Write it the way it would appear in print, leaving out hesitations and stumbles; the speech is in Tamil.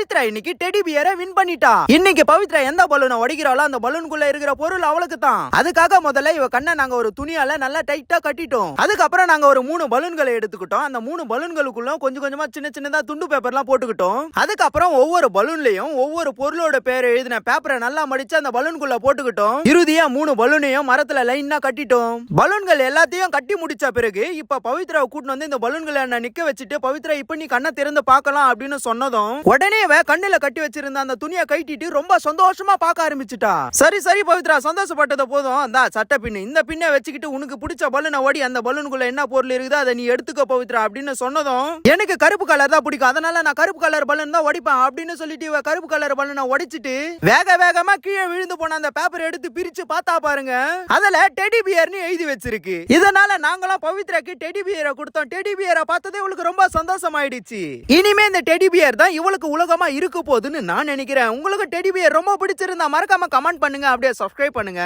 பவித்ரா இன்னைக்கு டெடி பியரை வின் பண்ணிட்டா. இன்னைக்கு பவித்ரா எந்த பலூனை உடைக்கிறாளோ அந்த பலூனுக்குள்ள இருக்கிற பொருள் அவளுக்கு தான். அதுக்காக முதல்ல இவ கண்ணை நாங்க ஒரு துணியால நல்லா டைட்டா கட்டிட்டோம். அதுக்கப்புறம் நாங்க ஒரு 3 பலூன்களை எடுத்துக்கிட்டோம். அந்த 3 பலூன்களுக்குள்ள கொஞ்சம் கொஞ்சமா சின்ன சின்னதா துண்டு பேப்பர்லாம் போட்டுக்கிட்டோம். அதுக்கப்புறம் ஒவ்வொரு பலூன்லயும் ஒவ்வொரு பொருளோட பேரை எழுதின பேப்பரை நல்லா மடிச்சு அந்த பலூனுக்குள்ள போட்டுக்கிட்டோம். இறுதியா 3 பலூனையும் மரத்துல லைனா கட்டிட்டோம். பலூன்கள் எல்லாத்தையும் கட்டி முடிச்ச பிறகு இப்ப பவித்ராவை கூட்டிட்டு வந்து இந்த பலூன்களை நிக்க வச்சுட்டு, பவித்ரா இப்ப நீ கண்ணை திறந்து பார்க்கலாம் அப்படின்னு சொன்னதும் உடனே கண்ணுல கட்டி வச்சிருந்த அந்த துணியை கைட்டிட்டு ரொம்ப சந்தோஷமா பார்க்க ஆரம்பிச்சுட்டா. சரி சரி பவித்ரா, சந்தோஷப்பட்டது போதும். அந்த சட்ட பின்னு இந்த பின்ன வச்சுக்கிட்டு உனக்கு பிடிச்ச பலூனை ஓடி அந்த பலூனுக்குள்ள என்ன பொருள் இருக்குதோ அதை நீ எடுத்துக்க பவித்ரா அப்படின்னு சொன்னதும் எனக்கு கருப்பு கலர் தான் பிடிக்கும், அதனால நான் கருப்பு கலர் பலூன் தான் உடைப்பேன் அப்படின்னு சொல்லிட்டு இவ கருப்பு கலர் பலூனை உடைச்சிட்டு வேக வேகமா கீழே விழுந்து போன அந்த பேப்பர் எடுத்து பிரிச்சு பார்த்தா பாருங்க, அதுல டெடி பியர்னு எழுதி வச்சிருக்கு. இதனால நாங்களும் பவித்ராக்கு டெடி பியரை கொடுத்தோம். டெடி பியரை பார்த்ததே இவளுக்கு ரொம்ப சந்தோஷம் ஆயிடுச்சு. இனிமே இந்த டெடி பியர் தான் இவளுக்கு உலகமா இருக்க போகுதுன்னு நான் நினைக்கிறேன். உங்களுக்கு டெடி பியர் ரொம்ப பிடிச்சிருந்தா மறக்காம கமெண்ட் பண்ணுங்க, அப்படியே சப்ஸ்கிரைப் பண்ணுங்க.